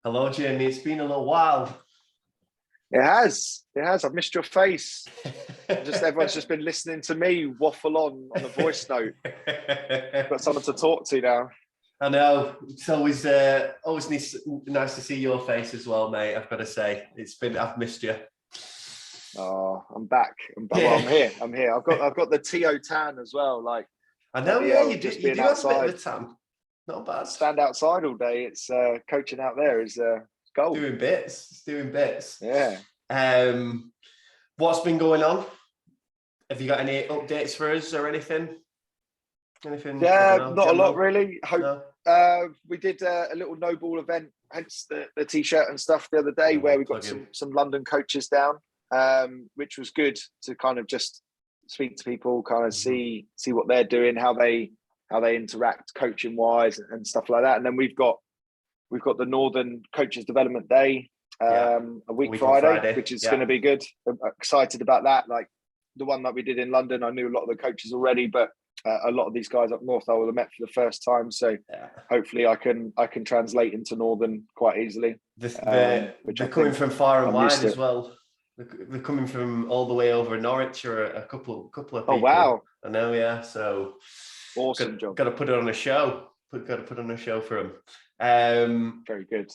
Hello, Jamie. It's been a little while. It has. It has. I've missed your face. Everyone's just been listening to me waffle on a voice note. Got someone to talk to now. I know. It's always nice to see your face as well, mate. I've got to say, I've missed you. Oh, I'm back. Well, I'm here. I've got the TO tan as well. Like, I know. Yeah, you do. Just You being do have a bit outside. of a tan. Not bad. Stand outside all day. It's coaching out there is gold. Doing bits. Yeah. What's been going on? Have you got any updates for us or anything? Yeah, not a lot really. No? We did a little no ball event, hence the t-shirt and stuff the other day, where we got some London coaches down, which was good to kind of just speak to people, kind of see what they're doing, how they interact coaching wise and stuff like that. And then we've got the Northern Coaches Development Day a week Friday, which is going to be good. I'm excited about that. Like the one that we did in London, I knew a lot of the coaches already, but a lot of these guys up north I will have met for the first time. So hopefully I can translate into Northern quite easily. They're coming from far and wide as well. They're coming from all the way over Norwich, or a couple of people. Oh wow! I know, yeah. So awesome job. Got to put it on a show. Got to put on a show for them. Very good.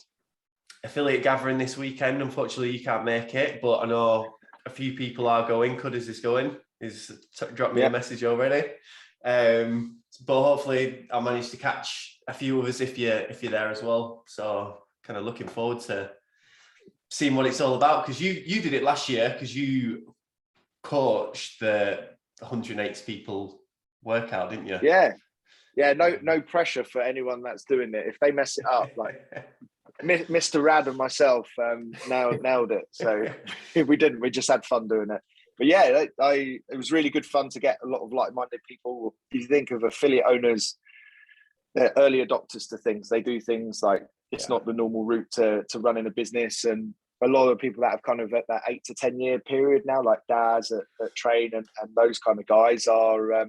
Affiliate gathering this weekend. Unfortunately, you can't make it, but I know a few people are going. Cudders is going. He's dropped me a message already. But hopefully I'll manage to catch a few of us if you're there as well. So kind of looking forward to seeing what it's all about, because you did it last year, because you coached the 180 people workout, didn't you? Yeah. No pressure for anyone that's doing it. If they mess it up, like Mr. Rad and myself nailed it. So we didn't. We just had fun doing it. But yeah, it was really good fun to get a lot of like-minded people. You think of affiliate owners, they're early adopters to things. They do things like it's not the normal route to running a business. And a lot of people that have kind of at that 8 to 10 year period now, like Daz at Train and those kind of guys are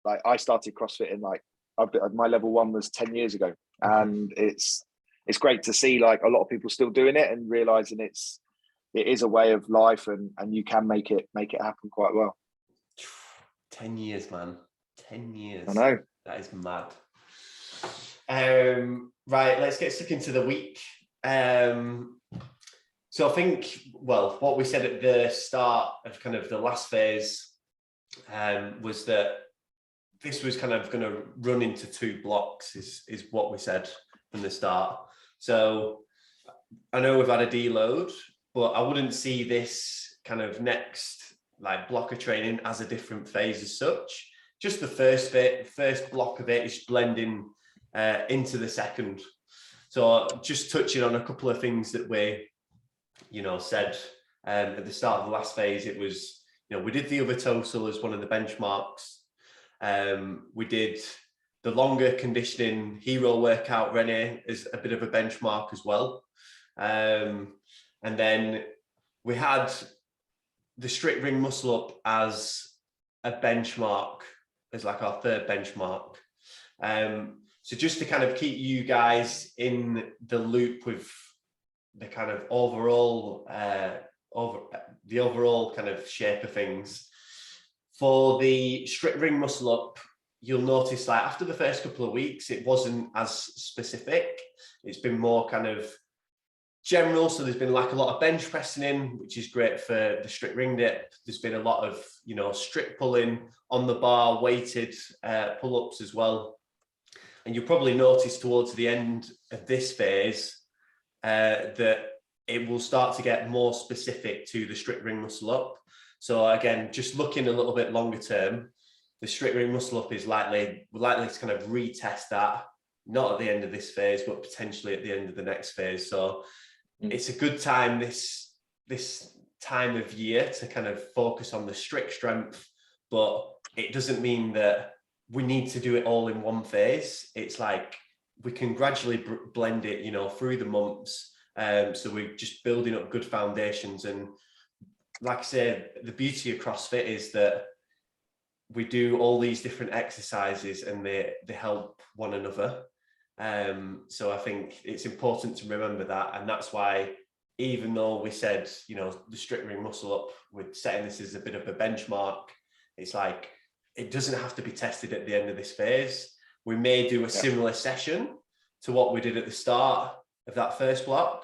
like, I started CrossFit in my level 1 was 10 years ago. And it's great to see like a lot of people still doing it and realizing it is a way of life, and you can make it happen quite well. 10 years, man. 10 years. I know. That is mad. Right, let's get stuck into the week. So I think, what we said at the start of kind of the last phase was that this was kind of going to run into 2 blocks, is what we said from the start. So I know we've had a deload, but I wouldn't see this kind of next like block of training as a different phase as such. Just the first block of it is blending into the second. So just touching on a couple of things that we, said at the start of the last phase. It was, we did the other total as one of the benchmarks. We did the longer conditioning hero workout Rennie as a bit of a benchmark as well. And then we had the strict ring muscle up as a benchmark, as like our third benchmark. So just to kind of keep you guys in the loop with the kind of overall kind of shape of things. For the strict ring muscle up, you'll notice like after the first couple of weeks, it wasn't as specific. It's been more kind of general. So there's been like a lot of bench pressing in, which is great for the strict ring dip. There's been a lot of, strict pulling on the bar, weighted pull-ups as well. And you'll probably notice towards the end of this phase that it will start to get more specific to the strict ring muscle up. So again, just looking a little bit longer term, the strict ring muscle up is likely to kind of retest that, not at the end of this phase, but potentially at the end of the next phase. So it's a good time this time of year to kind of focus on the strict strength, but it doesn't mean that we need to do it all in one phase. It's like we can gradually blend it, through the months. So we're just building up good foundations. And like I said, the beauty of CrossFit is that we do all these different exercises and they help one another. So I think it's important to remember that, and that's why, even though we said, you know, the strict ring muscle up, we're setting this as a bit of a benchmark, it's like, it doesn't have to be tested at the end of this phase. We may do a similar session to what we did at the start of that first block,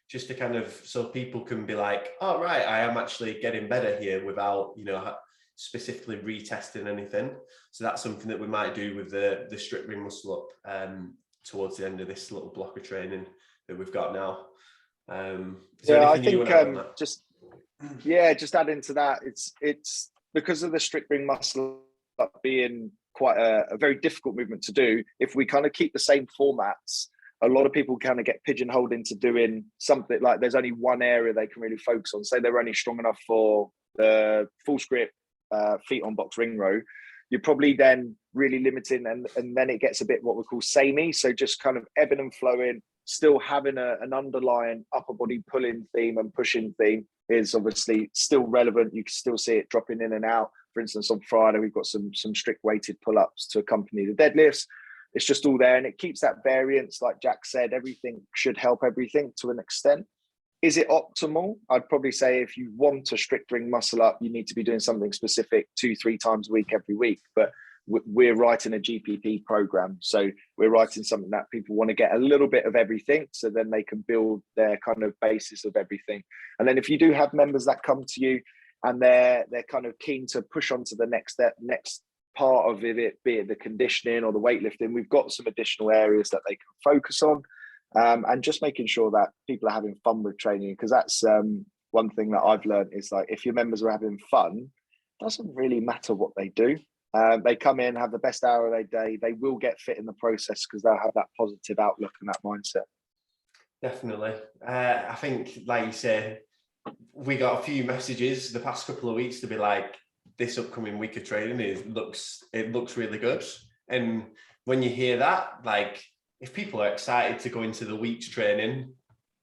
just to kind of, so people can be like, oh, right, I am actually getting better here without, you know, specifically retesting anything. So that's something that we might do with the strict ring muscle up towards the end of this little block of training that we've got now. I think just adding to that, it's because of the strict ring muscle up being quite a very difficult movement to do. If we kind of keep the same formats, a lot of people kind of get pigeonholed into doing something like there's only one area they can really focus on. Say they're only strong enough for the full script feet on box ring row, you're probably then really limiting, and then it gets a bit what we call samey. So just kind of ebbing and flowing, still having an underlying upper body pulling theme and pushing theme is obviously still relevant. You can still see it dropping in and out. For instance, on Friday, we've got some strict weighted pull-ups to accompany the deadlifts. It's just all there, and it keeps that variance. Like Jack said, everything should help everything to an extent. Is it optimal? I'd probably say if you want a strict ring muscle up, you need to be doing something specific 2-3 times a week, every week. But we're writing a GPP program. So we're writing something that people want to get a little bit of everything, so then they can build their kind of basis of everything. And then if you do have members that come to you and they're kind of keen to push on to the next step, next part of it, be it the conditioning or the weightlifting, we've got some additional areas that they can focus on. And just making sure that people are having fun with training, because that's one thing that I've learned is, like, if your members are having fun, it doesn't really matter what they do. They come in, have the best hour of their day, they will get fit in the process because they'll have that positive outlook and that mindset. Definitely. I think, like you say, we got a few messages the past couple of weeks to be like, this upcoming week of training it looks really good. And when you hear that, like, if people are excited to go into the week's training,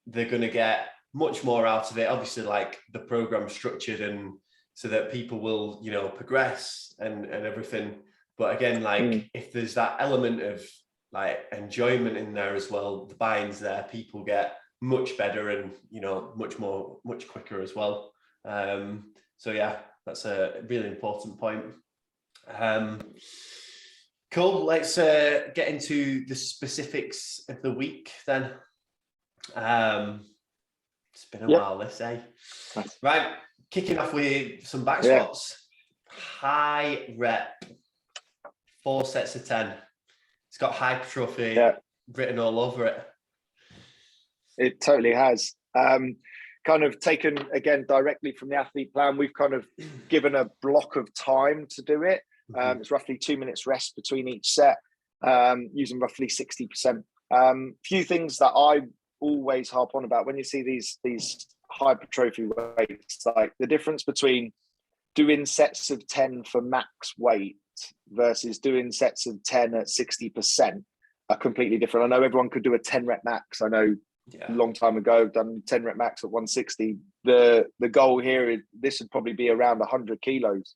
they're going to get much more out of it. Obviously, like, the program structured and so that people will, you know, progress and everything. But again, like, if there's that element of like enjoyment in there as well, the buy-in's there, people get much better and, you know, much quicker as well. So yeah, that's a really important point. Cool. Let's get into the specifics of the week then. It's been a while, let's say. Right, kicking off with some back squats. High rep, 4 sets of 10. It's got hypertrophy written all over it. It totally has. Kind of taken, again, directly from the athlete plan. We've kind of given a block of time to do it. It's roughly 2 minutes rest between each set, using roughly 60%. Few things that I always harp on about when you see these hypertrophy weights, like the difference between doing sets of 10 for max weight versus doing sets of 10 at 60% are completely different. I know everyone could do a 10 rep max. I know a long time ago, I've done 10 rep max at 160. The goal here is this would probably be around 100 kilos.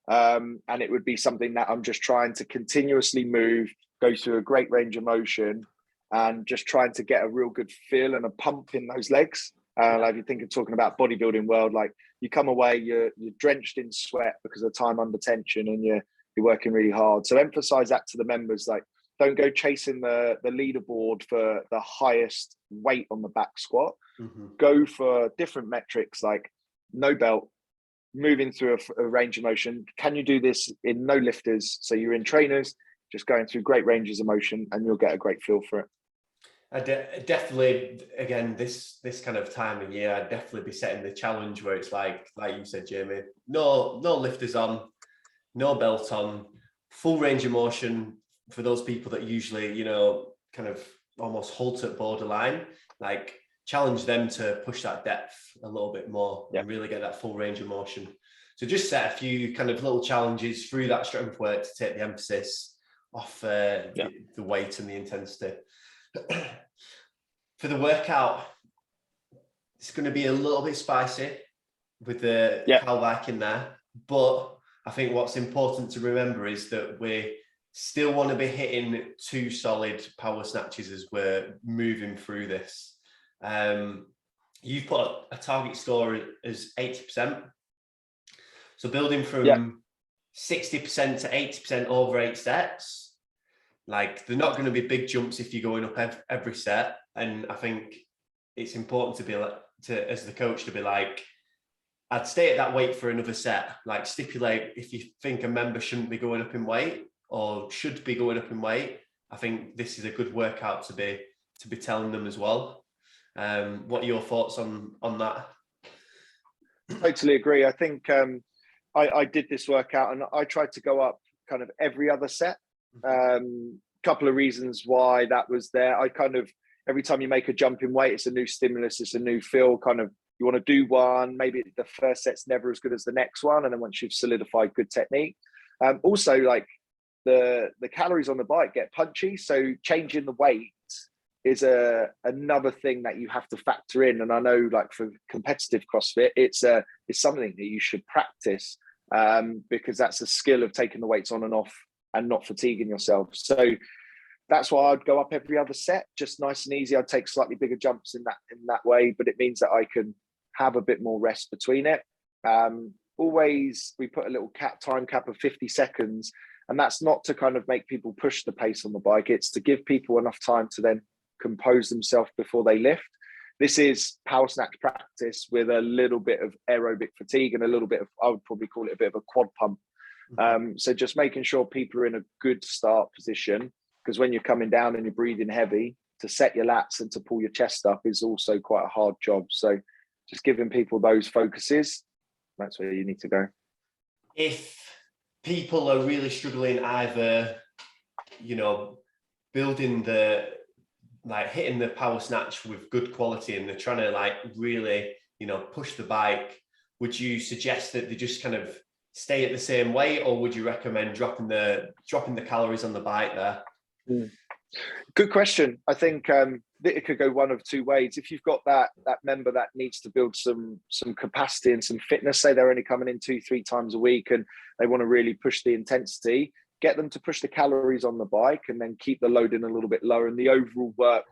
And it would be something that I'm just trying to continuously move, go through a great range of motion, and just trying to get a real good feel and a pump in those legs. Like, if you think of talking about bodybuilding world, like, you come away, you're drenched in sweat because of time under tension, and you're working really hard. So emphasize that to the members. Like, don't go chasing the leaderboard for the highest weight on the back squat. Go for different metrics, like no belt, moving through a range of motion. Can you do this in no lifters? So you're in trainers, just going through great ranges of motion, and you'll get a great feel for it. I definitely, again, this kind of time of year, I'd definitely be setting the challenge where it's like you said, Jamie, no lifters on, no belt on, full range of motion for those people that usually, you know, kind of almost halt at borderline. Like, challenge them to push that depth a little bit more and really get that full range of motion. So just set a few kind of little challenges through that strength work to take the emphasis off the weight and the intensity. For the workout, it's going to be a little bit spicy with the cow bike in there, but I think what's important to remember is that we're still want to be hitting 2 solid power snatches as we're moving through this. You've put a target score as 80%. So building from 60% to 80% over 8 sets, like they're not going to be big jumps if you're going up every set. And I think it's important to be like, as the coach, to be like, I'd stay at that weight for another set. Like stipulate if you think a member shouldn't be going up in weight or should be going up in weight. I think this is a good workout to be telling them as well. What are your thoughts on that? Totally agree. I think I did this workout and I tried to go up kind of every other set. Couple of reasons why that was there. I kind of, every time you make a jump in weight, it's a new stimulus, it's a new feel. Kind of, you want to do one, maybe the first set's never as good as the next one, and then once you've solidified good technique. Also, like the calories on the bike get punchy, so changing the weight is another thing that you have to factor in. And I know, like for competitive CrossFit, it's something that you should practice, because that's a skill of taking the weights on and off and not fatiguing yourself. So that's why I'd go up every other set, just nice and easy. I'd take slightly bigger jumps in that way, but it means that I can have a bit more rest between it. Always, we put a little time cap of 50 seconds, and that's not to kind of make people push the pace on the bike. It's to give people enough time to then compose themselves before they lift. This is power snatch practice with a little bit of aerobic fatigue and a little bit of, I would probably call it a bit of a quad pump. So just making sure people are in a good start position, because when you're coming down and you're breathing heavy, to set your lats and to pull your chest up is also quite a hard job. So just giving people those focuses, that's where you need to go. If people are really struggling, either, building hitting the power snatch with good quality, and they're trying to really, push the bike, would you suggest that they just kind of stay at the same weight, or would you recommend dropping the calories on the bike there? Good question. I think it could go one of two ways. If you've got that member that needs to build some capacity and some fitness, say they're only coming in 2-3 times a week and they want to really push the intensity, get them to push the calories on the bike and then keep the loading a little bit lower, and the overall work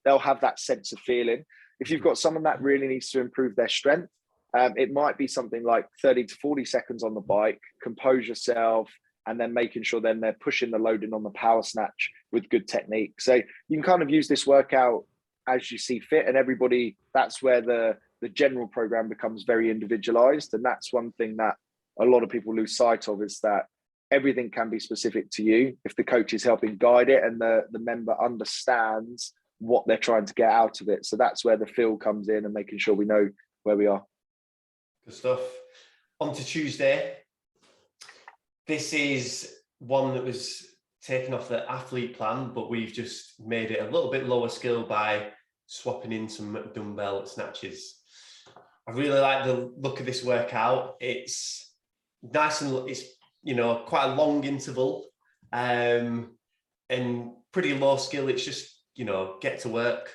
they'll have that sense of feeling. If you've got someone that really needs to improve their strength, it might be something like 30 to 40 seconds on the bike, compose yourself, and then making sure then they're pushing the loading on the power snatch with good technique. So you can kind of use this workout as you see fit, and everybody, that's where the general program becomes very individualized. And that's one thing that a lot of people lose sight of, is that everything can be specific to you if the coach is helping guide it and the member understands what they're trying to get out of it. So that's where the feel comes in, and making sure we know where we are. Good stuff. On to Tuesday. This is one that was taken off the athlete plan, but we've just made it a little bit lower skill by swapping in some dumbbell snatches. I really like the look of this workout. It's nice, and it's quite a long interval, and pretty low skill. It's just get to work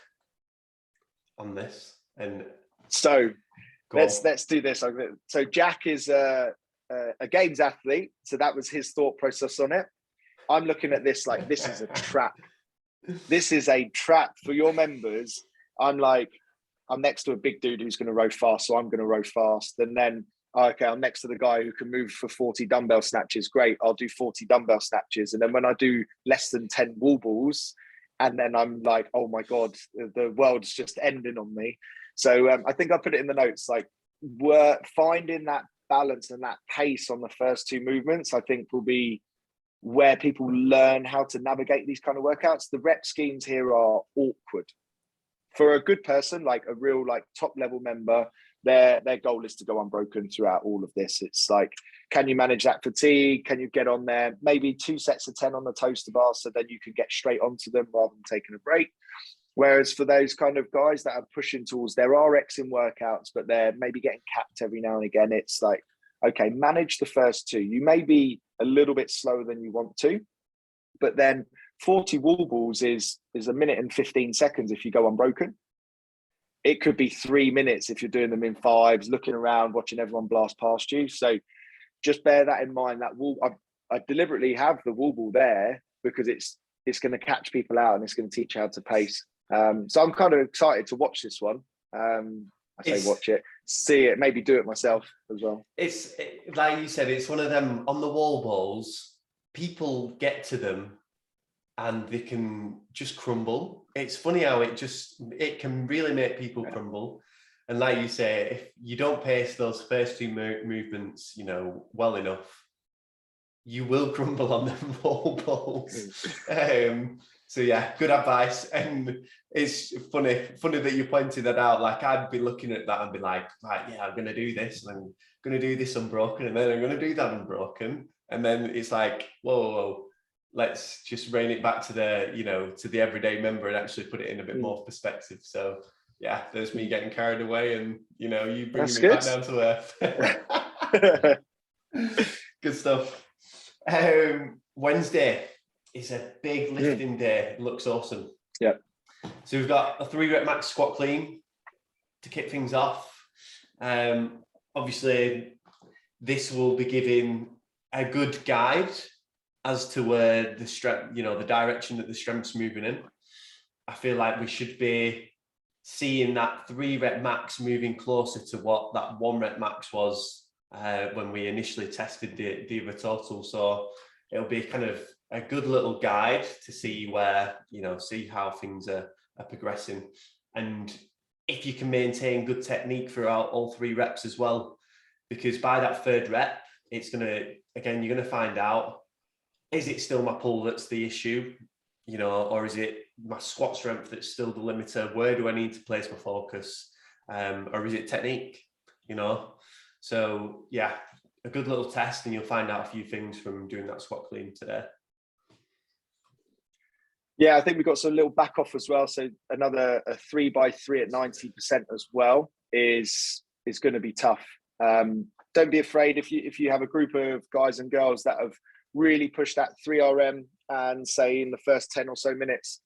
on this. And so let's do this. So Jack is a games athlete, so that was his thought process on it. I'm looking at this like, this is a trap. This is a trap for your members. I'm next to a big dude who's going to row fast, so I'm going to row fast. And then, okay, I'm next to the guy who can move for 40 dumbbell snatches. Great, I'll do 40 dumbbell snatches. And then when I do less than 10 wall balls, and then I'm like, oh my God, the world's just ending on me. So I think I put it in the notes, like, we're finding that balance and that pace on the first 2 movements, I think will be where people learn how to navigate these kind of workouts. The rep schemes here are awkward. For a good person, like a real top level member, their goal is to go unbroken throughout all of this. It's like, can you manage that fatigue? Can you get on there? Maybe 2 sets of 10 on the toaster bar, so then you can get straight onto them rather than taking a break. Whereas for those kind of guys that are pushing towards their RX in workouts, but they're maybe getting capped every now and again, it's like, okay, manage the first 2. You may be a little bit slower than you want to, but then 40 wall balls is 1 minute and 15 seconds if you go unbroken. It could be 3 minutes if you're doing them in 5s, looking around, watching everyone blast past you. So just bear that in mind. That I deliberately have the wall ball there because it's going to catch people out and it's going to teach you how to pace. So I'm kind of excited to watch this one. Watch it, see it, maybe do it myself as well. Like you said, it's one of them on the wall balls. People get to them and they can just crumble. It's funny how it can really make people crumble. And like you say, if you don't pace those first two movements, well enough, you will crumble on them wall balls. So yeah, good advice. And it's funny that you pointed that out. Like I'd be looking at that and be like, right, yeah, I'm going to do this and I'm going to do this unbroken and then I'm going to do that unbroken. And then it's like, whoa, let's just rein it back to the everyday member and actually put it in a bit more perspective. So yeah, there's me getting carried away and, you bringing me back down to earth. Good stuff. Wednesday is a big lifting day. It looks awesome. Yeah. So we've got a 3-rep max squat clean to kick things off. Obviously, this will be giving a good guide as to where the strength, the direction that the strength's moving in. I feel like we should be seeing that 3-rep max moving closer to what that 1-rep max was when we initially tested the other total. So it'll be kind of a good little guide to see where, see how things are progressing. And if you can maintain good technique throughout all 3 reps as well, because by that 3rd rep, it's you're going to find out, is it still my pull that's the issue, or is it my squat strength that's still the limiter? Where do I need to place my focus? Or is it technique, So yeah, a good little test and you'll find out a few things from doing that squat clean today. Yeah, I think we've got some little back off as well. So another 3x3 at 90% as well is going to be tough. Don't be afraid if you have a group of guys and girls that have really pushed that 3RM and say in the first 10 or so minutes,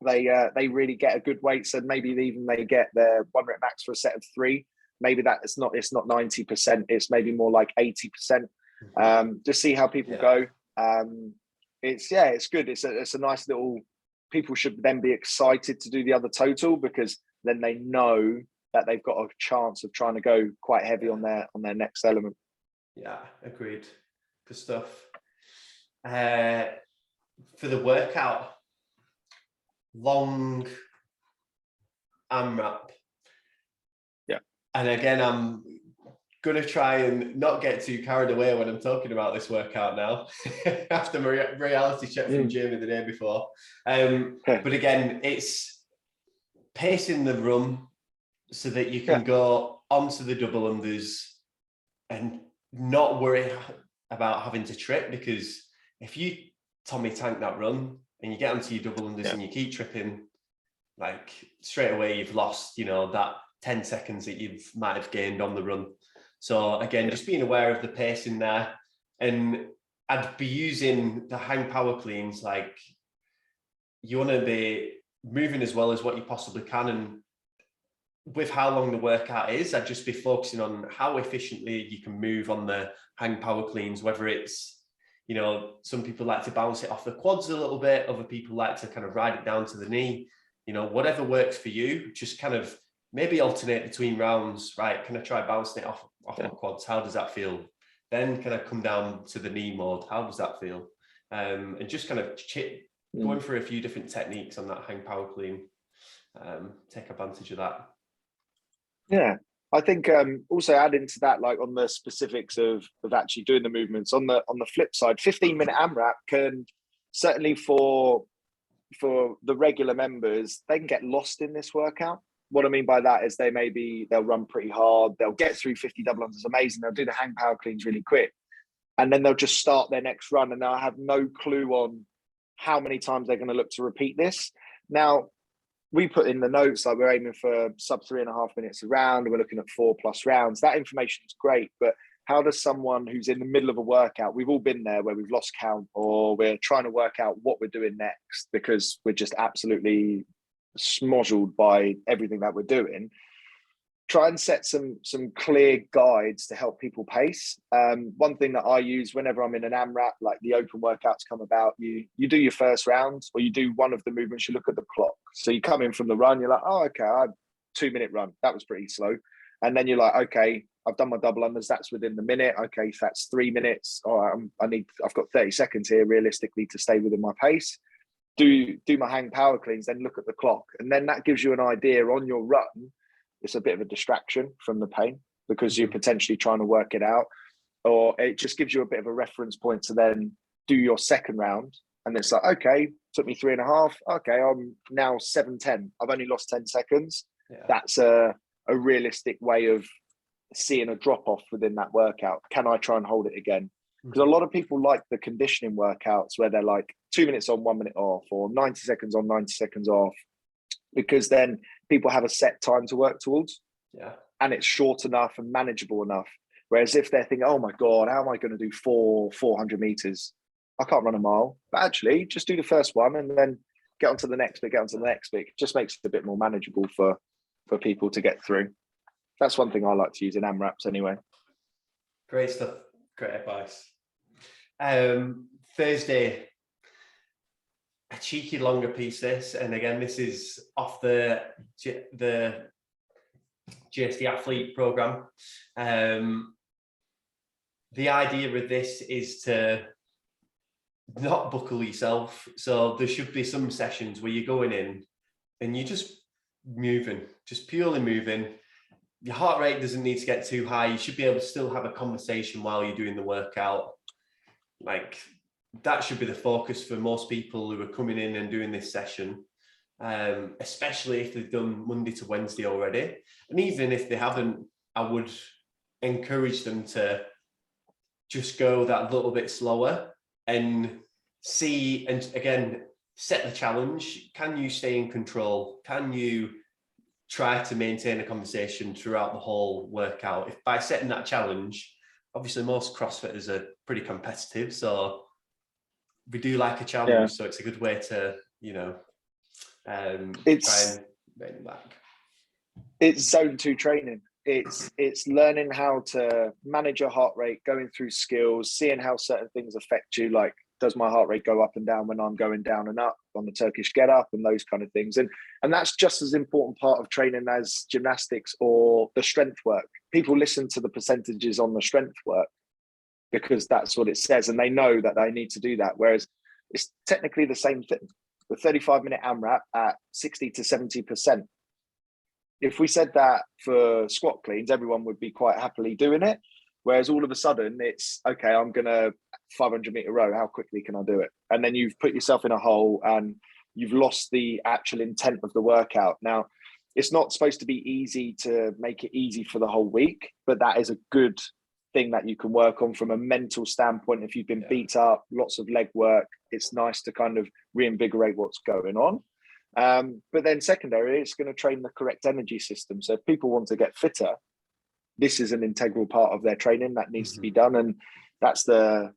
they really get a good weight. So maybe even they get their 1-rep max for a set of 3. Maybe it's not 90%. It's maybe more like 80%. Just see how people go. It's good. It's a nice little. People should then be excited to do the other total because then they know that they've got a chance of trying to go quite heavy on their next element. Yeah, agreed. Good stuff. For the workout, long AMRAP. Yeah. And again, I'm going to try and not get too carried away when I'm talking about this workout now after my reality check from Jamie the day before. But again, it's pacing the run so that you can go onto the double unders and not worry about having to trip, because if you Tommy tank that run and you get onto your double unders and you keep tripping, like straight away you've lost, that 10 seconds that you might have gained on the run. So again, just being aware of the pacing there, and I'd be using the hang power cleans. Like you want to be moving as well as what you possibly can, and with how long the workout is, I'd just be focusing on how efficiently you can move on the hang power cleans, whether it's, some people like to bounce it off the quads a little bit, other people like to kind of ride it down to the knee, whatever works for you, just kind of maybe alternate between rounds, right? Can I try bouncing it off my quads? How does that feel? Then can I come down to the knee mode? How does that feel? And just kind of going through a few different techniques on that hang power clean, take advantage of that. Yeah, I think also adding to that, like on the specifics of actually doing the movements, on the flip side, 15-minute AMRAP can certainly for the regular members, they can get lost in this workout. What I mean by that is they'll run pretty hard, they'll get through 50 double unders amazing, they'll do the hang power cleans really quick, and then they'll just start their next run and they'll have no clue on how many times they're going to look to repeat this. Now, we put in the notes, like we're aiming for sub 3.5 minutes a round, and we're looking at 4+ rounds. That information is great, but how does someone who's in the middle of a workout, we've all been there where we've lost count, or we're trying to work out what we're doing next because we're just absolutely smozzled by everything that we're doing. try and set some clear guides to help people pace. One thing that I use whenever I'm in an AMRAP, like the open workouts come about, you do your first round, or you do one of the movements, you look at the clock. So you come in from the run, you're like, oh, okay, I had 2-minute run. That was pretty slow. And then you're like, okay, I've done my double unders. That's within the minute. Okay, if that's 3 minutes. All right, I've got 30 seconds here realistically to stay within my pace. Do my hang power cleans, then look at the clock. And then that gives you an idea on your run. It's a bit of a distraction from the pain because you're potentially trying to work it out, or it just gives you a bit of a reference point to then do your second round. And it's like, okay, took me 3.5. Okay, I'm now 7:10. I've only lost 10 seconds. Yeah. That's a realistic way of seeing a drop off within that workout. Can I try and hold it again? Because a lot of people like the conditioning workouts where they're like 2 minutes on, 1 minute off, or 90 seconds on, 90 seconds off, because then people have a set time to work towards. Yeah. And it's short enough and manageable enough. Whereas if they're thinking, oh my God, how am I going to do 400 meters? I can't run a mile. But actually, just do the first one and then get onto the next bit, It just makes it a bit more manageable for people to get through. That's one thing I like to use in AMRAPs anyway. Great stuff. Great advice. Thursday, a cheeky longer piece this, and again, this is off the JST Athlete program. The idea with this is to not buckle yourself. So there should be some sessions where you're going in and you're just moving, just purely moving. Your heart rate doesn't need to get too high. You should be able to still have a conversation while you're doing the workout. Like, that should be the focus for most people who are coming in and doing this session, especially if they've done Monday to Wednesday already. And even if they haven't, I would encourage them to just go that little bit slower and see, and again, set the challenge. Can you stay in control? Can you try to maintain a conversation throughout the whole workout? If by setting that challenge, obviously most CrossFitters are pretty competitive, so we do like a challenge. Yeah. So it's a good way to, try and bring back. It's zone 2 training. It's learning how to manage your heart rate, going through skills, seeing how certain things affect you, like does my heart rate go up and down when I'm going down and up on the Turkish get up and those kind of things. And that's just as important part of training as gymnastics or the strength work. People listen to the percentages on the strength work because that's what it says, and they know that they need to do that. Whereas it's technically the same thing. The 35-minute AMRAP at 60 to 70%. If we said that for squat cleans, everyone would be quite happily doing it. Whereas all of a sudden it's, okay, I'm going to 500-meter row. How quickly can I do it? And then you've put yourself in a hole and you've lost the actual intent of the workout. Now, it's not supposed to be easy to make it easy for the whole week, but that is a good thing that you can work on from a mental standpoint. If you've been beat up, lots of leg work, it's nice to kind of reinvigorate what's going on. But then secondary, it's going to train the correct energy system. So if people want to get fitter, this is an integral part of their training that needs to be done. And that's the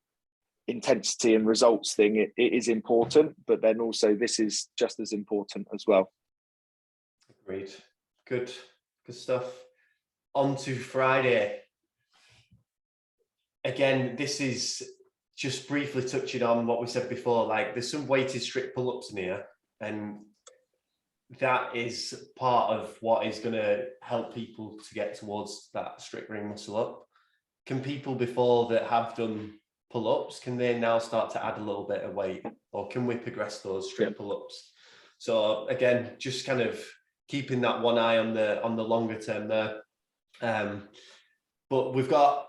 intensity and results thing. It is important, but then also this is just as important as well. Agreed. Good stuff. On to Friday. Again, this is just briefly touching on what we said before, like there's some weighted strict pull-ups in here, and that is part of what is going to help people to get towards that strict ring muscle up. Can people before that have done pull-ups, can they now start to add a little bit of weight, or can we progress those strict pull-ups? So again, just kind of keeping that one eye on the longer term there. But we've got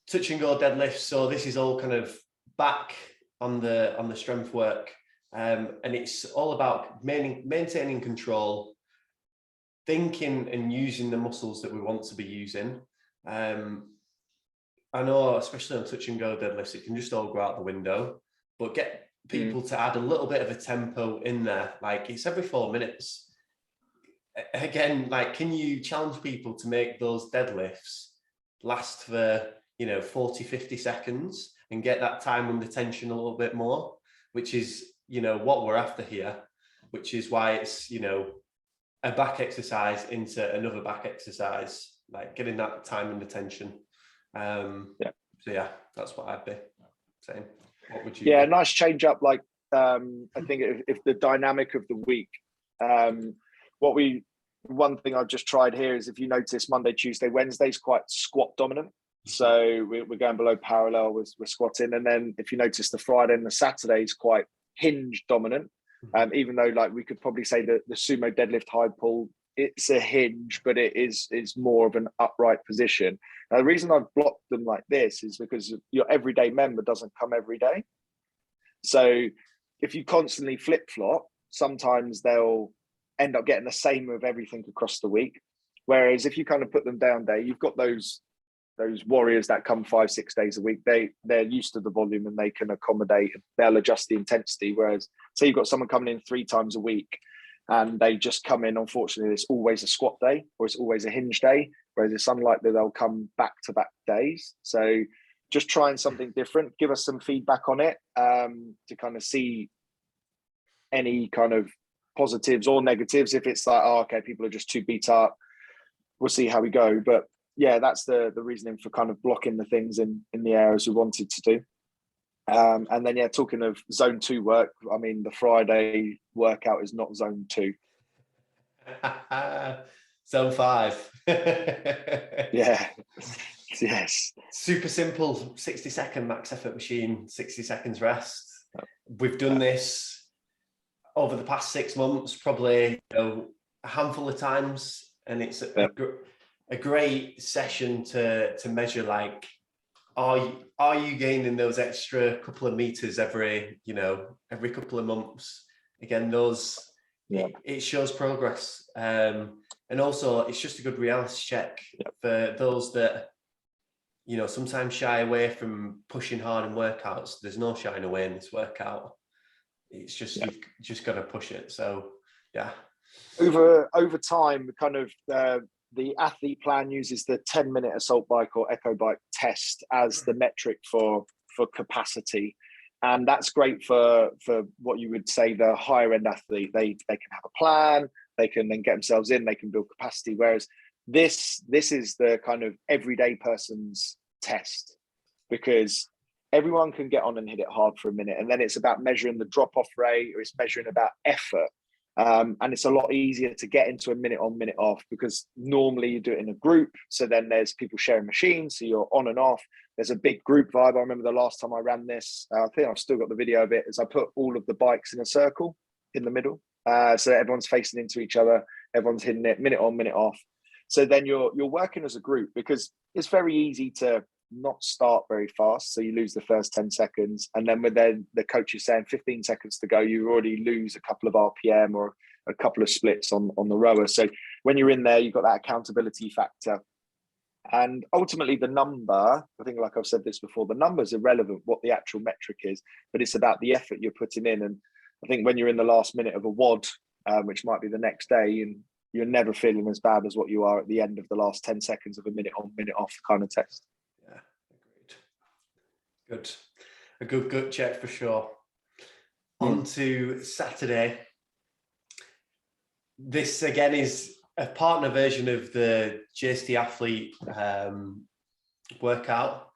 touch and go deadlifts. So this is all kind of back on the strength work. And it's all about maintaining control, thinking and using the muscles that we want to be using. I know, especially on touch and go deadlifts, it can just all go out the window, but get people to add a little bit of a tempo in there. Like it's every 4 minutes. Again, like, can you challenge people to make those deadlifts last for, 40, 50 seconds and get that time under tension a little bit more, which is, what we're after here, which is why it's, a back exercise into another back exercise, like getting that time and attention. So yeah, that's what I'd be saying. What would you? Yeah, do? nice change up. Like I think if the dynamic of the week, one thing I've just tried here is, if you notice, Monday, Tuesday, Wednesday is quite squat dominant. So we're going below parallel, we're squatting. And then if you notice, the Friday and the Saturday is quite hinge dominant. Even though, like, we could probably say that the sumo deadlift high pull, it's a hinge, but it is more of an upright position. Now, the reason I've blocked them like this is because your everyday member doesn't come every day. So if you constantly flip-flop, sometimes they'll end up getting the same of everything across the week. Whereas if you kind of put them down there, you've got those warriors that come 5-6 days a week. They're used to the volume and they can accommodate, they'll adjust the intensity. Whereas say you've got someone coming in 3 times a week and they just come in, unfortunately, it's always a squat day or it's always a hinge day. Whereas it's unlikely they'll come back-to-back days. So just trying something different, give us some feedback on it, to kind of see any kind of positives or negatives. If it's like, oh, okay, people are just too beat up, we'll see how we go. But yeah, that's the reasoning for kind of blocking the things in the areas we wanted to do. And then, yeah, talking of zone 2 work, I mean, the Friday workout is not zone 2. Zone 5. Yeah. Yes. Super simple 60-second max effort machine, 60 seconds rest. We've done this over the past 6 months, probably a handful of times, and it's a great session to measure, like, are you gaining those extra couple of meters every couple of months? Again, it shows progress, and also it's just a good reality check for those that sometimes shy away from pushing hard in workouts. There's no shying away in this workout. It's just you've just got to push it. So yeah, over time, kind of the athlete plan uses the 10-minute assault bike or echo bike test as the metric for capacity. And that's great for what you would say the higher end athlete. They can have a plan, they can then get themselves in, they can build capacity. Whereas this is the kind of everyday person's test, because everyone can get on and hit it hard for a minute. And then it's about measuring the drop-off rate, or it's measuring about effort. And it's a lot easier to get into a minute on, minute off, because normally you do it in a group. So then there's people sharing machines, so you're on and off. There's a big group vibe. I remember the last time I ran this, I think I've still got the video of it, is I put all of the bikes in a circle in the middle. So everyone's facing into each other, everyone's hitting it minute on, minute off. So then you're working as a group, because it's very easy to not start very fast, so you lose the first 10 seconds, and then when the coach is saying 15 seconds to go, you already lose a couple of RPM or a couple of splits on the rower. So when you're in there, you've got that accountability factor. And ultimately the number, I think, like I've said this before, the number's irrelevant, what the actual metric is, but it's about the effort you're putting in. And I think when you're in the last minute of a WOD, which might be the next day, and you're never feeling as bad as what you are at the end of the last 10 seconds of a minute on, minute off kind of test. Yeah, agreed. Good. A good gut check for sure. On to Saturday. This again is a partner version of the JST athlete workout.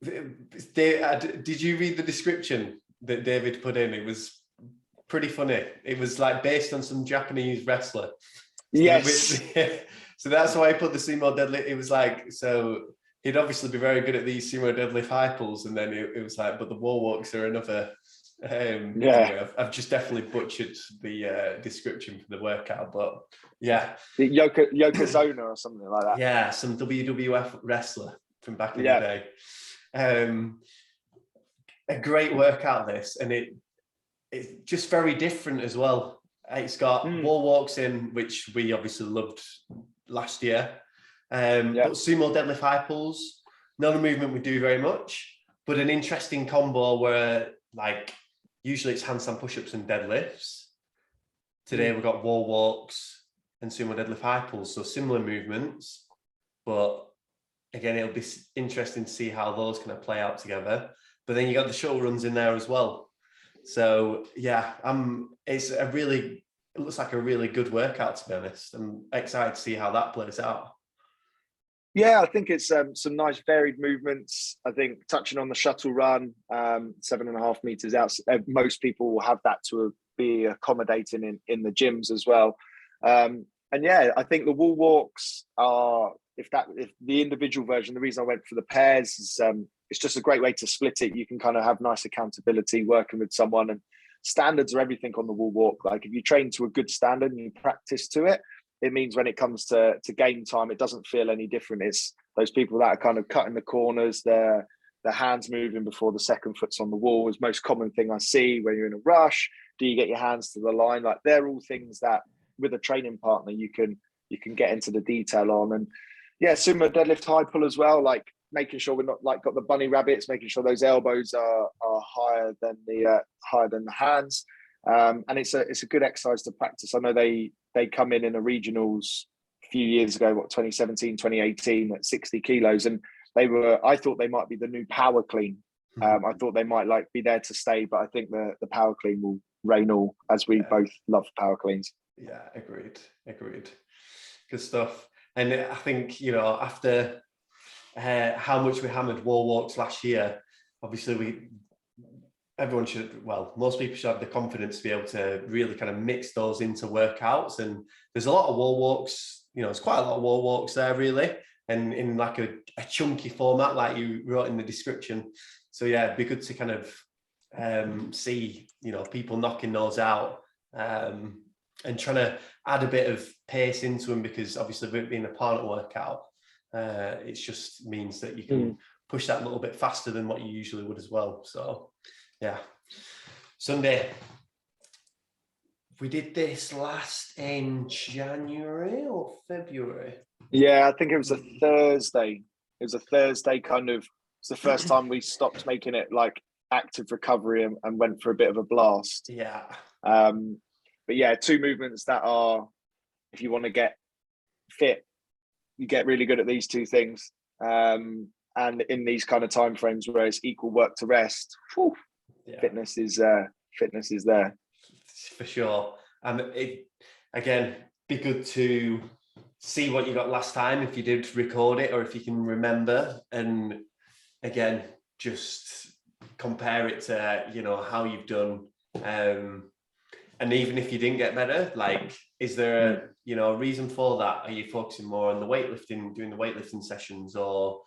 Did you read the description that David put in? It was pretty funny. It was like based on some Japanese wrestler. Yes. So that's why I put the sumo deadlift. It was like, so he'd obviously be very good at these sumo deadlift high pulls, and then it was like, but the wall walks are another. Anyway, I've just definitely butchered the description for the workout, but yeah, the Yokozuna or something like that. Yeah, some WWF wrestler from back in the day. A great workout this, and it's just very different as well. It's got wall walks in, which we obviously loved last year, but sumo deadlift high pulls, not a movement we do very much, but an interesting combo where, like, usually it's handstand push-ups and deadlifts. Today we've got wall walks and sumo deadlift high pulls, so similar movements, but again, it'll be interesting to see how those kind of play out together. But then you got the shuttle runs in there as well. So yeah, it's a really it looks like a really good workout, to be honest. I'm excited to see how that plays out. Yeah, I think it's some nice varied movements. I think touching on the shuttle run, 7.5 meters out, most people will have that to be accommodating in the gyms as well. And yeah, I think the wall walks are, if the individual version, the reason I went for the pairs is it's just a great way to split it. You can kind of have nice accountability working with someone, and standards are everything on the wall walk. Like if you train to a good standard and you practice to it, it means when it comes to game time, it doesn't feel any different. It's those people that are kind of cutting the corners, their hands moving before the second foot's on the wall is most common thing I see when you're in a rush. Do you get your hands to the line? Like they're all things that with a training partner you can get into the detail on. And yeah, sumo deadlift high pull as well, like making sure we're not like got the bunny rabbits, making sure those elbows are higher than the hands. And it's a good exercise to practice. I know they come in a regionals a few years ago, 2017, 2018 at 60 kilos. And I thought they might be the new power clean. I thought they might like be there to stay, but I think the power clean will reign all, as we both love power cleans. Yeah, agreed. Good stuff. And I think, after how much we hammered wall walks last year, obviously most people should have the confidence to be able to really kind of mix those into workouts. And there's a lot of wall walks, there's quite a lot of wall walks there really, and in like a chunky format, like you wrote in the description. So yeah, it'd be good to kind of see, people knocking those out and trying to add a bit of pace into them, because obviously with it being a partner workout, it just means that you can push that a little bit faster than what you usually would as well. So yeah. Sunday, we did this last in January or February? Yeah, I think it was a Thursday. It was a Thursday kind of, it's the first time we stopped making it like active recovery and went for a bit of a blast. Yeah. But yeah, two movements that are, if you want to get fit, you get really good at these two things. And in these kind of time frames where it's equal work to rest, fitness is there for sure. And it again, be good to see what you got last time if you did record it, or if you can remember, and again just compare it to how you've done. And even if you didn't get better, like, is there a reason for that? Are you focusing more on the weightlifting, doing the weightlifting sessions, or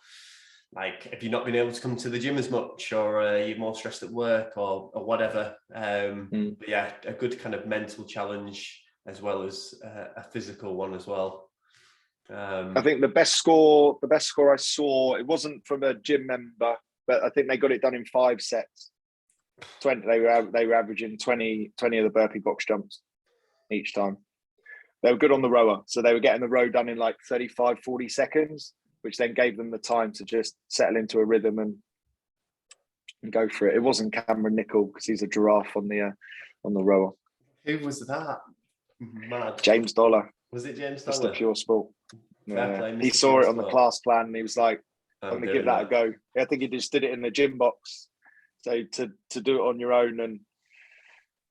like, have you not been able to come to the gym as much, or are you more stressed at work, or whatever? But yeah, a good kind of mental challenge as well as a physical one as well. I think the best score I saw, it wasn't from a gym member, but I think they got it done in 5 sets. 20. They were averaging 20 of the burpee box jumps each time. They were good on the rower, so they were getting the row done in like 35-40 seconds, which then gave them the time to just settle into a rhythm and go for it. It wasn't Cameron Nicol, because he's a giraffe on the rower. Who was that? Mad. James Dollar. Was it James Dollar? Mr. Pure Sport. Yeah. He saw it on the class plan and he was like, I'm going to give that a go. I think he just did it in the gym box. So to do it on your own and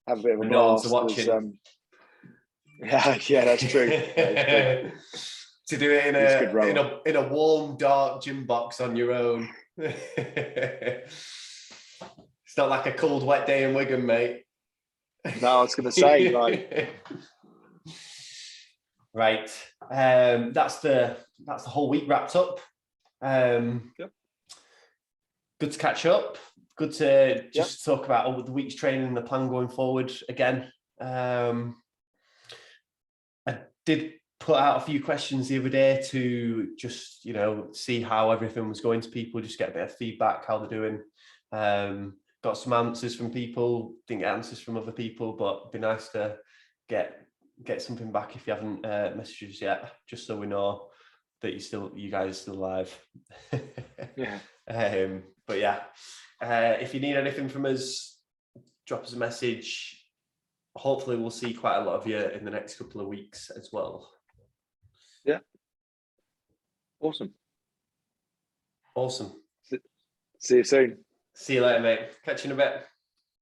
have a bit of a blast was, yeah, that's true. To do it in a warm, dark gym box on your own. It's not like a cold, wet day in Wigan, mate. No, I was going to say, like, right. That's the whole week wrapped up. Yep. Good to catch up. Good to just talk about the week's training and the plan going forward again. I did put out a few questions the other day to just, see how everything was going to people, just get a bit of feedback, how they're doing. Got some answers from people, didn't get answers from other people, but it'd be nice to get something back if you haven't messaged us yet, just so we know that you guys are still alive. Yeah. But yeah, if you need anything from us, drop us a message. Hopefully we'll see quite a lot of you in the next couple of weeks as well. Yeah. Awesome. See you soon. See you later, mate. Catch you in a bit.